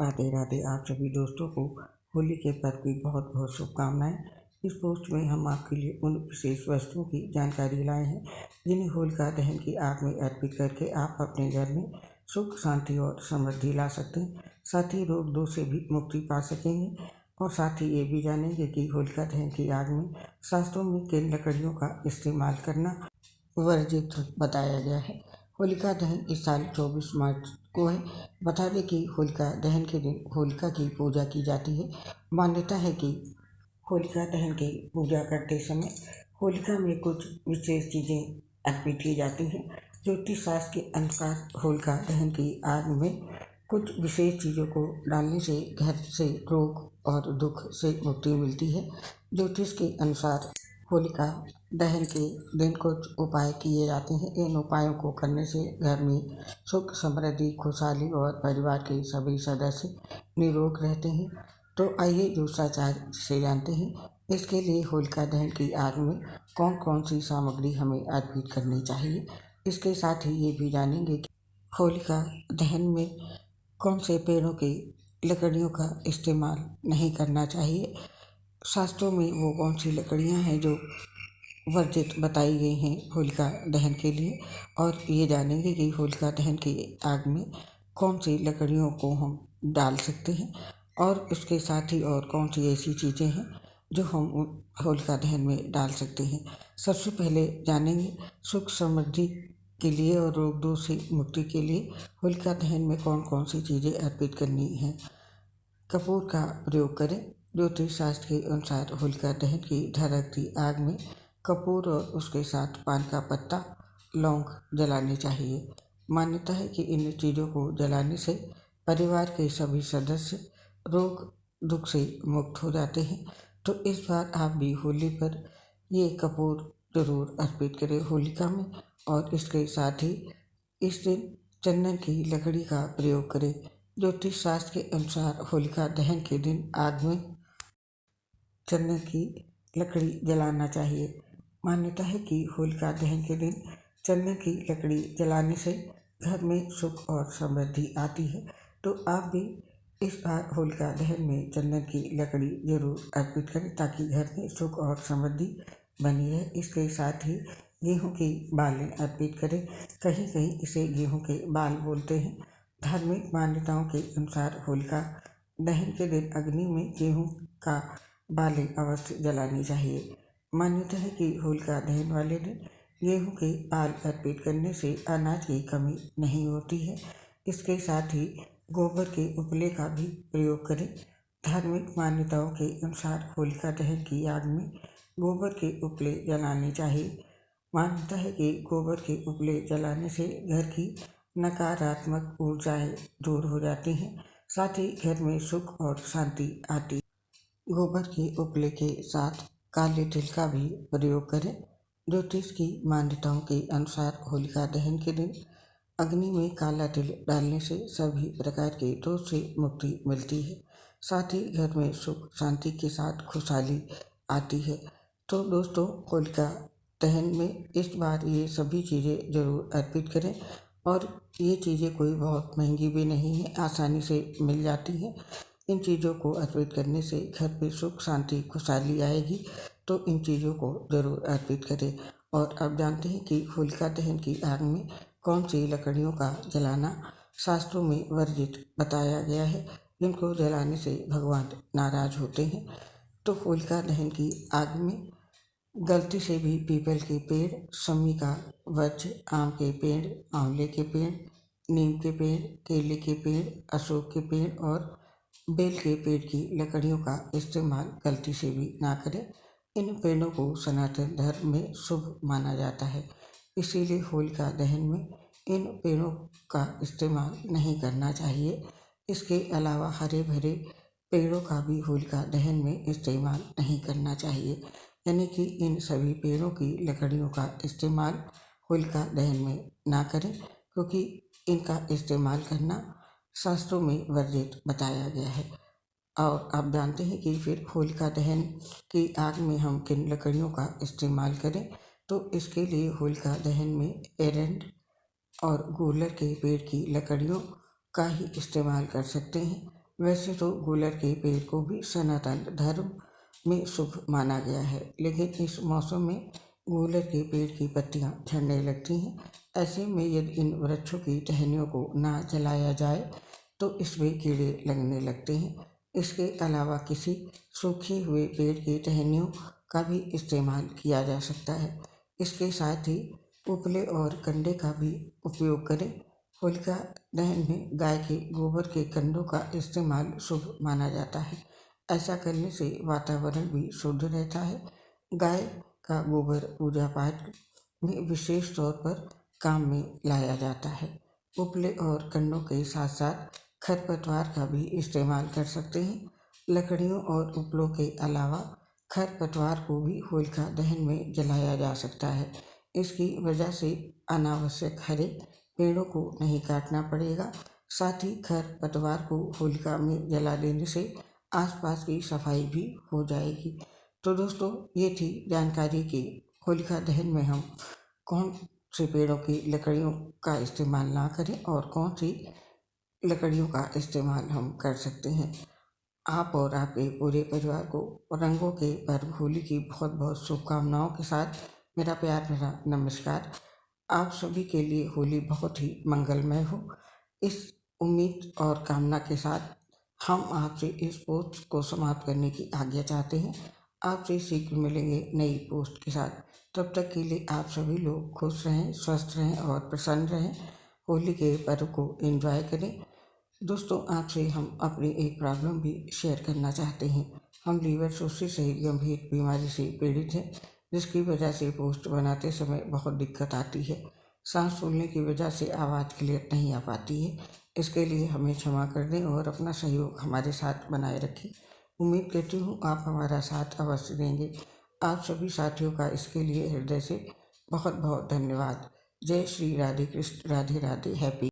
राधे राधे। आप सभी दोस्तों को होली के पर्व की बहुत बहुत शुभकामनाएं। इस पोस्ट में हम आपके लिए उन विशेष वस्तुओं की जानकारी लाए हैं जिन्हें होलिका दहन की आग में अर्पित करके आप अपने घर में सुख शांति और समृद्धि ला सकते हैं। साथ ही रोग दोष से भी मुक्ति पा सकेंगे और साथ ही ये भी जानेंगे कि होलिका दहन की आग में शास्त्रों में किन लकड़ियों का इस्तेमाल करना वर्जित बताया गया है। होलिका दहन इस साल 24 मार्च को है। बता दें कि होलिका दहन के दिन होलिका की पूजा की जाती है। मान्यता है कि होलिका दहन की पूजा करते समय होलिका में कुछ विशेष चीज़ें अर्पित की जाती हैं। ज्योतिष शास्त्र के अनुसार होलिका दहन की आग में कुछ विशेष चीज़ों को डालने से घर से रोग और दुख से मुक्ति मिलती है। ज्योतिष के अनुसार होलिका दहन के दिन कुछ उपाय किए जाते हैं। इन उपायों को करने से घर में सुख समृद्धि खुशहाली और परिवार के सभी सदस्य निरोग रहते हैं। तो आइए दूसराचार से जानते हैं। इसके लिए होलिका दहन की आग में कौन कौन सी सामग्री हमें अर्पित करनी चाहिए। इसके साथ ही ये भी जानेंगे कि होलिका दहन में कौन से पेड़ों की लकड़ियों का इस्तेमाल नहीं करना चाहिए। शास्त्रों में वो कौन सी लकड़ियाँ हैं जो वर्जित बताई गई हैं होलिका दहन के लिए, और ये जानेंगे कि होलिका दहन की आग में कौन सी लकड़ियों को हम डाल सकते हैं और उसके साथ ही और कौन सी ऐसी चीज़ें हैं जो हम होलिका दहन में डाल सकते हैं। सबसे पहले जानेंगे सुख समृद्धि के लिए और रोग दोष से मुक्ति के लिए होलिका दहन में कौन कौन सी चीज़ें अर्पित करनी हैं। कपूर का प्रयोग करें। ज्योतिष शास्त्र के अनुसार होलिका दहन की धधकती आग में कपूर और उसके साथ पान का पत्ता लौंग जलाने चाहिए। मान्यता है कि इन चीज़ों को जलाने से परिवार के सभी सदस्य रोग दुख से मुक्त हो जाते हैं। तो इस बार आप भी होली पर ये कपूर जरूर अर्पित करें होलिका में, और इसके साथ ही इस दिन चंदन की लकड़ी का प्रयोग करें। ज्योतिष शास्त्र के अनुसार होलिका दहन के दिन आग में चंदन की लकड़ी जलाना चाहिए। मान्यता है कि होलिका दहन के दिन चंदन की लकड़ी जलाने से घर में सुख और समृद्धि आती है। तो आप भी इस बार होलिका दहन में चंदन की लकड़ी जरूर अर्पित करें ताकि घर में सुख और समृद्धि बनी रहे। इसके साथ ही गेहूं की बालें अर्पित करें। कहीं कहीं इसे गेहूं के बाल बोलते हैं। धार्मिक मान्यताओं के अनुसार होलिका दहन के दिन अग्नि में गेहूं का बालें अवश्य जलानी चाहिए। मान्यता है कि होलिका दहन वाले दिन गेहूं के बाल अर्पित करने से अनाज की कमी नहीं होती है। इसके साथ ही गोबर के उपले का भी प्रयोग करें। धार्मिक मान्यताओं के अनुसार होलिका दहन की आग में गोबर के उपले जलाने चाहिए। मान्यता है कि गोबर के उपले जलाने से घर की नकारात्मक ऊर्जाएं दूर हो जाती हैं। साथ ही घर में सुख और शांति आती है। गोबर के उपले के साथ काले तिल का भी प्रयोग करें। ज्योतिष की मान्यताओं के अनुसार होलिका दहन के दिन अग्नि में काला तिल डालने से सभी प्रकार के दोष से मुक्ति मिलती है। साथ ही घर में सुख शांति के साथ खुशहाली आती है। तो दोस्तों, होलिका दहन में इस बार ये सभी चीज़ें जरूर अर्पित करें, और ये चीज़ें कोई बहुत महंगी भी नहीं है, आसानी से मिल जाती हैं। इन चीज़ों को अर्पित करने से घर पे सुख शांति खुशहाली आएगी। तो इन चीज़ों को ज़रूर अर्पित करें। और अब जानते हैं कि होलिका दहन की आग में कौन सी लकड़ियों का जलाना शास्त्रों में वर्जित बताया गया है, जिनको जलाने से भगवान नाराज होते हैं। तो होलिका दहन की आग में गलती से भी पीपल के पेड़, शमी का वृक्ष, आम के पेड़, आंवले के पेड़, नीम के पेड़, केले के पेड़, अशोक के पेड़ और बेल के पेड़ की लकड़ियों का इस्तेमाल गलती से भी ना करें। इन पेड़ों को सनातन धर्म में शुभ माना जाता है, इसीलिए होलिका दहन में इन पेड़ों का इस्तेमाल नहीं करना चाहिए। इसके अलावा हरे भरे पेड़ों का भी होलिका दहन में इस्तेमाल नहीं करना चाहिए। यानी कि इन सभी पेड़ों की लकड़ियों का इस्तेमाल होलिका दहन में ना करें, क्योंकि इनका इस्तेमाल करना शास्त्रों में वर्जित बताया गया है। और आप जानते हैं कि फिर होलिका दहन की आग में हम किन लकड़ियों का इस्तेमाल करें। तो इसके लिए होलिका दहन में एरंड और गूलर के पेड़ की लकड़ियों का ही इस्तेमाल कर सकते हैं। वैसे तो गूलर के पेड़ को भी सनातन धर्म में शुभ माना गया है, लेकिन इस मौसम में गूलर के पेड़ की पत्तियां झड़ने लगती हैं। ऐसे में यदि इन वृक्षों की टहनियों को ना जलाया जाए तो इसमें कीड़े लगने लगते हैं। इसके अलावा किसी सूखे हुए पेड़ की टहनियों का भी इस्तेमाल किया जा सकता है। इसके साथ ही उपले और कंडे का भी उपयोग करें। होलिका दहन में गाय के गोबर के कंडों का इस्तेमाल शुभ माना जाता है। ऐसा करने से वातावरण भी शुद्ध रहता है। गाय का गोबर पूजा पाठ में विशेष तौर पर काम में लाया जाता है। उपले और कंडों के साथ साथ खरपतवार का भी इस्तेमाल कर सकते हैं। लकड़ियों और उपलों के अलावा खरपतवार को भी होलिका दहन में जलाया जा सकता है। इसकी वजह से अनावश्यक हरे पेड़ों को नहीं काटना पड़ेगा। साथ ही खरपतवार को होलिका में जला देने से आसपास की सफाई भी हो जाएगी। तो दोस्तों, ये थी जानकारी कि होलिका दहन में हम कौन से पेड़ों की लकड़ियों का इस्तेमाल ना करें और कौन सी लकड़ियों का इस्तेमाल हम कर सकते हैं। आप और आपके पूरे परिवार को रंगों के पर्व होली की बहुत बहुत शुभकामनाओं के साथ मेरा प्यार भरा नमस्कार। आप सभी के लिए होली बहुत ही मंगलमय हो, इस उम्मीद और कामना के साथ हम आपसे इस पोस्ट को समाप्त करने की आज्ञा चाहते हैं। आपसे शीघ्र मिलेंगे नई पोस्ट के साथ। तब तक के लिए आप सभी लोग खुश रहें, स्वस्थ रहें और प्रसन्न रहें। होली के पर्व को एंजॉय करें। दोस्तों, आपसे हम अपनी एक प्रॉब्लम भी शेयर करना चाहते हैं। हम लीवर सिरोसिस सहित गंभीर बीमारी से पीड़ित हैं, जिसकी वजह से पोस्ट बनाते समय बहुत दिक्कत आती है। सांस फूलने की वजह से आवाज़ क्लियर नहीं आ पाती है। इसके लिए हमें क्षमा कर दें और अपना सहयोग हमारे साथ बनाए रखें। उम्मीद करती हूँ आप हमारा साथ अवश्य देंगे। आप सभी साथियों का इसके लिए हृदय से बहुत बहुत धन्यवाद। जय श्री राधे कृष्ण, राधे राधे। हैप्पी